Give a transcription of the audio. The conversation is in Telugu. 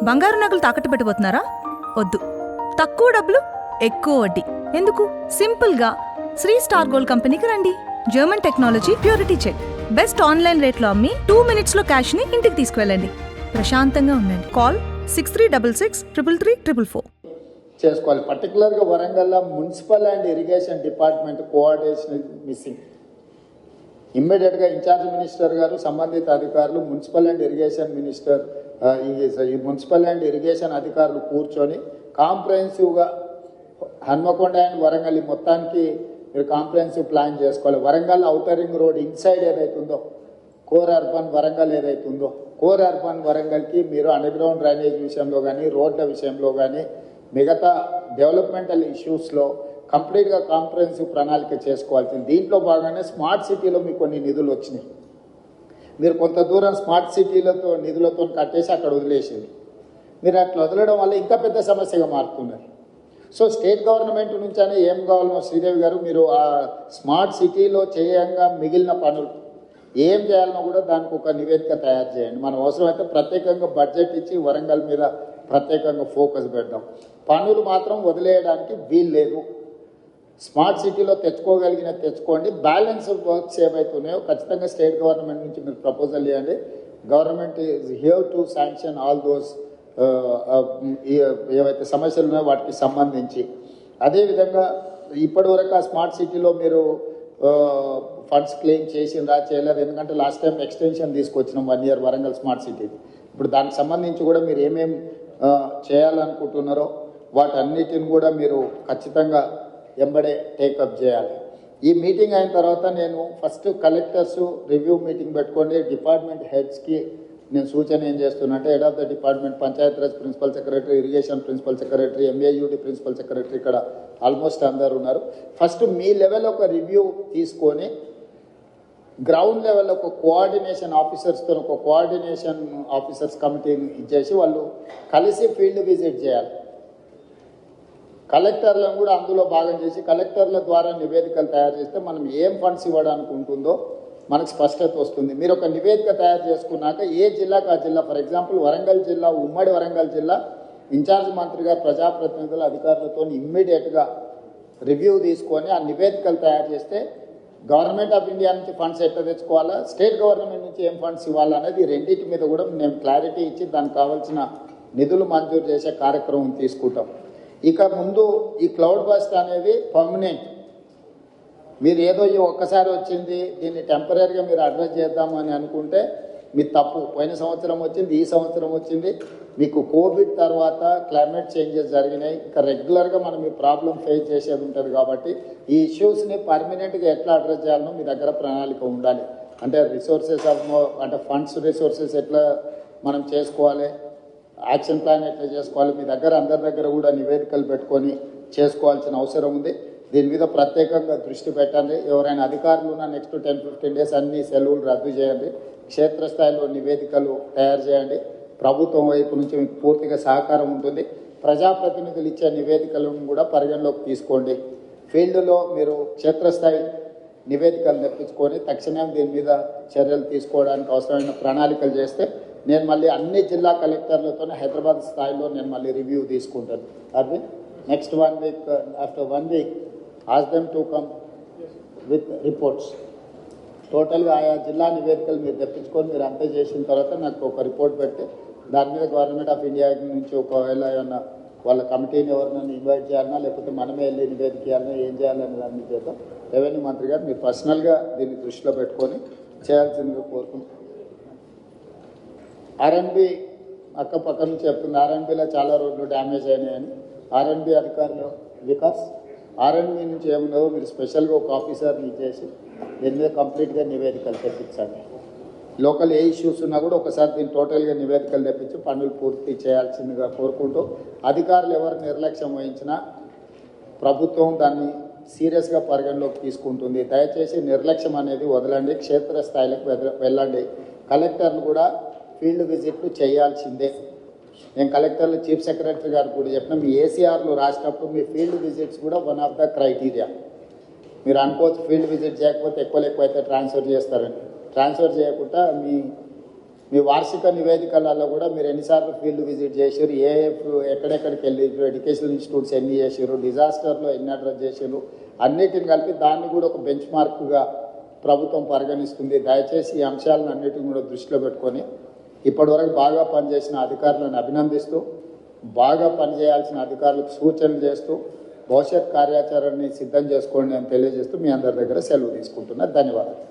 బంగారు నగలు తాకట్టు పెట్టబోతున్నారా? వద్దు. తక్కువ డబ్బులు ఎక్కువ వడ్డీ ఎందుకు? సింపుల్గా శ్రీ స్టార్ గోల్డ్ కంపెనీకి రండి. German technology, purity check, best online రేట్లో అమ్మి 2 minutesలో క్యాష్ని ఇంటికి తీసుకువెళ్ళండి. ప్రశాంతంగా ఉండండి. కాల్ 6366 చేసుకోవాలి. పర్టికులర్గా వరంగల్లో municipal and irrigation department coordination missing. ఇమ్మీడియట్గా ఇన్ఛార్జ్ మినిస్టర్ గారు, సంబంధిత అధికారులు, మున్సిపల్ అండ్ ఇరిగేషన్ మినిస్టర్, ఈ మున్సిపల్ అండ్ ఇరిగేషన్ అధికారులు కూర్చొని కాంప్రహెన్సివ్గా హన్మకొండ అండ్ వరంగల్ మొత్తానికి మీరు కాంప్రహెన్సివ్ ప్లాన్ చేసుకోవాలి. Warangal outer ring road inside ఏదైతుందో, కోర్ అర్బన్ వరంగల్ ఏదైతుందో, కోర్ అర్బన్ వరంగల్కి మీరు అండర్గ్రౌండ్ డ్రైనేజ్ విషయంలో కానీ, రోడ్ల విషయంలో కానీ, మిగతా డెవలప్మెంటల్ ఇష్యూస్లో కంప్లీట్గా కాంప్రహెన్సివ్ ప్రణాళిక చేసుకోవాల్సింది. దీంట్లో భాగంగానే స్మార్ట్ సిటీలో మీకు కొన్ని నిధులు వచ్చినాయి. మీరు కొంత దూరం స్మార్ట్ సిటీలతో నిధులతో కట్టేసి అక్కడ వదిలేసేది. మీరు అట్లా వదలడం వల్ల ఇంకా పెద్ద సమస్యగా మారుతున్నారు. సో స్టేట్ గవర్నమెంట్ నుంచి అయినా ఏం కావాలనో శ్రీదేవి గారు, మీరు ఆ స్మార్ట్ సిటీలో చేయంగా మిగిలిన పనులు ఏం చేయాలనో కూడా దానికి ఒక నివేదిక తయారు చేయండి. మనం అవసరమైతే ప్రత్యేకంగా బడ్జెట్ ఇచ్చి వరంగల్ మీద ప్రత్యేకంగా ఫోకస్ పెడదాం. పనులు మాత్రం వదిలేయడానికి వీలు లేదు. స్మార్ట్ సిటీలో తెచ్చుకోగలిగిన తెచ్చుకోండి. బ్యాలెన్స్ వర్క్స్ ఏవైతున్నాయో ఖచ్చితంగా స్టేట్ గవర్నమెంట్ నుంచి మీరు ప్రపోజల్ ఇవ్వండి. Government is here to sanction all those ఏవైతే సమస్యలు ఉన్నాయో వాటికి సంబంధించి. అదేవిధంగా ఇప్పటివరకు ఆ స్మార్ట్ సిటీలో మీరు ఫండ్స్ క్లెయిమ్ చేసిందా చేయలేదు? ఎందుకంటే లాస్ట్ టైం ఎక్స్టెన్షన్ తీసుకొచ్చినాం 1 year వరంగల్ స్మార్ట్ సిటీకి. ఇప్పుడు దానికి సంబంధించి కూడా మీరు ఏమేమి చేయాలనుకుంటున్నారో వాటన్నిటిని కూడా మీరు ఖచ్చితంగా ఎంబడే టేకప్ చేయాలి. ఈ మీటింగ్ అయిన తర్వాత నేను ఫస్ట్ కలెక్టర్స్ రివ్యూ మీటింగ్ పెట్టుకోండి. డిపార్ట్మెంట్ హెడ్స్కి నేను సూచన ఏం చేస్తున్నా అంటే, head of the department, Panchayati Raj principal secretary, irrigation principal secretary, MAUD principal secretary, ఇక్కడ ఆల్మోస్ట్ అందరు ఉన్నారు. ఫస్ట్ మీ లెవెల్ ఒక రివ్యూ తీసుకొని గ్రౌండ్ లెవెల్ ఒక కోఆర్డినేషన్ ఆఫీసర్స్తో ఒక కోఆర్డినేషన్ ఆఫీసర్స్ కమిటీని ఇచ్చేసి వాళ్ళు కలిసి ఫీల్డ్ విజిట్ చేయాలి. కలెక్టర్లను కూడా అందులో భాగం చేసి కలెక్టర్ల ద్వారా నివేదికలు తయారు చేస్తే మనం ఏం ఫండ్స్ ఇవ్వడానికి ఉంటుందో మనకు స్పష్టత వస్తుంది. మీరు ఒక నివేదిక తయారు చేసుకున్నాక ఏ జిల్లాకు ఆ జిల్లా, ఫర్ ఎగ్జాంపుల్ వరంగల్ జిల్లా, ఉమ్మడి వరంగల్ జిల్లా ఇన్ఛార్జ్ మంత్రి గారు ప్రజాప్రతినిధుల అధికారులతో ఇమ్మీడియట్గా రివ్యూ తీసుకొని ఆ నివేదికలు తయారు చేస్తే గవర్నమెంట్ ఆఫ్ ఇండియా నుంచి ఫండ్స్ ఎట్లా తెచ్చుకోవాలా, స్టేట్ గవర్నమెంట్ నుంచి ఏం ఫండ్స్ ఇవ్వాలనేది రెండింటి మీద కూడా మేము క్లారిటీ ఇచ్చి దానికి కావాల్సిన నిధులు మంజూరు చేసే కార్యక్రమం తీసుకుంటాం. ఇక ముందు ఈ క్లౌడ్ బస్ట్ అనేది పర్మనెంట్. మీరు ఏదో ఈ ఒక్కసారి వచ్చింది దీన్ని టెంపరీగా మీరు అడ్రస్ చేద్దామని అనుకుంటే మీ తప్పు. పోయిన సంవత్సరం వచ్చింది, ఈ సంవత్సరం వచ్చింది. మీకు కోవిడ్ తర్వాత క్లైమేట్ చేంజెస్ జరిగినాయి. ఇంకా రెగ్యులర్గా మనం ఈ ప్రాబ్లం ఫేస్ చేసేది ఉంటుంది. కాబట్టి ఈ ఇష్యూస్ని పర్మనెంట్గా ఎట్లా అడ్రస్ చేయాలనో మీ దగ్గర ప్రణాళిక ఉండాలి. అంటే రిసోర్సెస్ అంటే ఫండ్స్ రిసోర్సెస్ ఎట్లా మనం చేసుకోవాలి, యాక్షన్ ప్లాన్ ఎట్లా చేసుకోవాలి, మీ దగ్గర అందరి దగ్గర కూడా నివేదికలు పెట్టుకొని చేసుకోవాల్సిన అవసరం ఉంది. దీని మీద ప్రత్యేకంగా దృష్టి పెట్టండి. ఎవరైనా అధికారులు ఉన్న నెక్స్ట్ 10-15 days అన్ని సెలవులు రద్దు చేయండి. క్షేత్రస్థాయిలో నివేదికలు తయారు చేయండి. ప్రభుత్వం వైపు నుంచి మీకు పూర్తిగా సహకారం ఉంటుంది. ప్రజాప్రతినిధులు ఇచ్చే నివేదికలను కూడా పరిగణలోకి తీసుకోండి. ఫీల్డ్లో మీరు క్షేత్రస్థాయి నివేదికలు తెప్పించుకొని తక్షణం దీని మీద చర్యలు తీసుకోవడానికి అవసరమైన ప్రణాళికలు చేస్తే నేను మళ్ళీ అన్ని జిల్లా కలెక్టర్లతో హైదరాబాద్ స్థాయిలో నేను మళ్ళీ రివ్యూ తీసుకుంటాను. Aravind, next 1 week, after 1 week ask them to come with reports. టోటల్గా ఆయా జిల్లా నివేదికలు మీరు తెప్పించుకొని మీరు అంతా చేసిన తర్వాత నాకు ఒక రిపోర్ట్ పెట్టి దాని మీద గవర్నమెంట్ ఆఫ్ ఇండియా నుంచి ఒకవేళ ఏమన్నా వాళ్ళ కమిటీని ఎవరినైనా ఇన్వైట్ చేయాలన్నా లేకపోతే మనమే వెళ్ళి నివేదిక చేయాలన్నా ఏం చేయాలని దాన్ని చేద్దాం. రెవెన్యూ మంత్రి గారు మీరు పర్సనల్గా దీన్ని దృష్టిలో పెట్టుకొని చేయాల్సిందిగా కోరుకుంటున్నాం. ఆర్ఎన్బి అక్క పక్క నుంచి చెప్తుంది, ఆర్ఎన్బిలో చాలా రోడ్లు డ్యామేజ్ అయినాయని. ఆర్ఎన్బి అధికారులు వికాస్, ఆర్ఎన్బి నుంచి ఏముందో మీరు స్పెషల్గా ఒక ఆఫీసర్ని ఇచ్చేసి దీని మీద కంప్లీట్గా నివేదికలు తెప్పించండి. లోకల్ ఏ ఇష్యూస్ ఉన్నా కూడా ఒకసారి దీన్ని టోటల్గా నివేదికలు తెప్పించి పనులు పూర్తి చేయాల్సిందిగా కోరుకుంటూ, అధికారులు ఎవరు నిర్లక్ష్యం వహించినా ప్రభుత్వం దాన్ని సీరియస్గా పరిగణలోకి తీసుకుంటుంది. దయచేసి నిర్లక్ష్యం అనేది వదలండి, క్షేత్రస్థాయిలకు వెళ్ళండి. కలెక్టర్లు కూడా ఫీల్డ్ విజిట్లు చేయాల్సిందే. నేను కలెక్టర్లు చీఫ్ సెక్రటరీ గారు కూడా చెప్పిన, మీ ఏసీఆర్లు రాసినప్పుడు మీ ఫీల్డ్ విజిట్స్ కూడా వన్ ఆఫ్ ద క్రైటీరియా. మీరు అనుకోవచ్చు ఫీల్డ్ విజిట్ చేయకపోతే ఎక్కువ అయితే ట్రాన్స్ఫర్ చేస్తారని. ట్రాన్స్ఫర్ చేయకుండా మీ మీ వార్షిక నివేదికలలో కూడా మీరు ఎన్నిసార్లు ఫీల్డ్ విజిట్ చేసారు, ఎక్కడెక్కడికి వెళ్ళి ఎడ్యుకేషనల్ ఇన్స్టిట్యూట్స్ ఎన్ని చేసారు, డిజాస్టర్లో ఎన్ని అడ్రస్ చేసారు, అన్నిటిని కలిపి దాన్ని కూడా ఒక బెంచ్ మార్క్గా ప్రభుత్వం పరిగణిస్తుంది. దయచేసి ఈ అంశాలను అన్నిటిని కూడా దృష్టిలో పెట్టుకొని ఇప్పటివరకు బాగా పనిచేసిన అధికారులను అభినందిస్తూ, బాగా పనిచేయాల్సిన అధికారులకు సూచనలు చేస్తూ భవిష్యత్ కార్యాచరణని సిద్ధం చేసుకోండి అని తెలియజేస్తూ మీ అందరి దగ్గర సెలవు తీసుకుంటున్నా. ధన్యవాదాలు.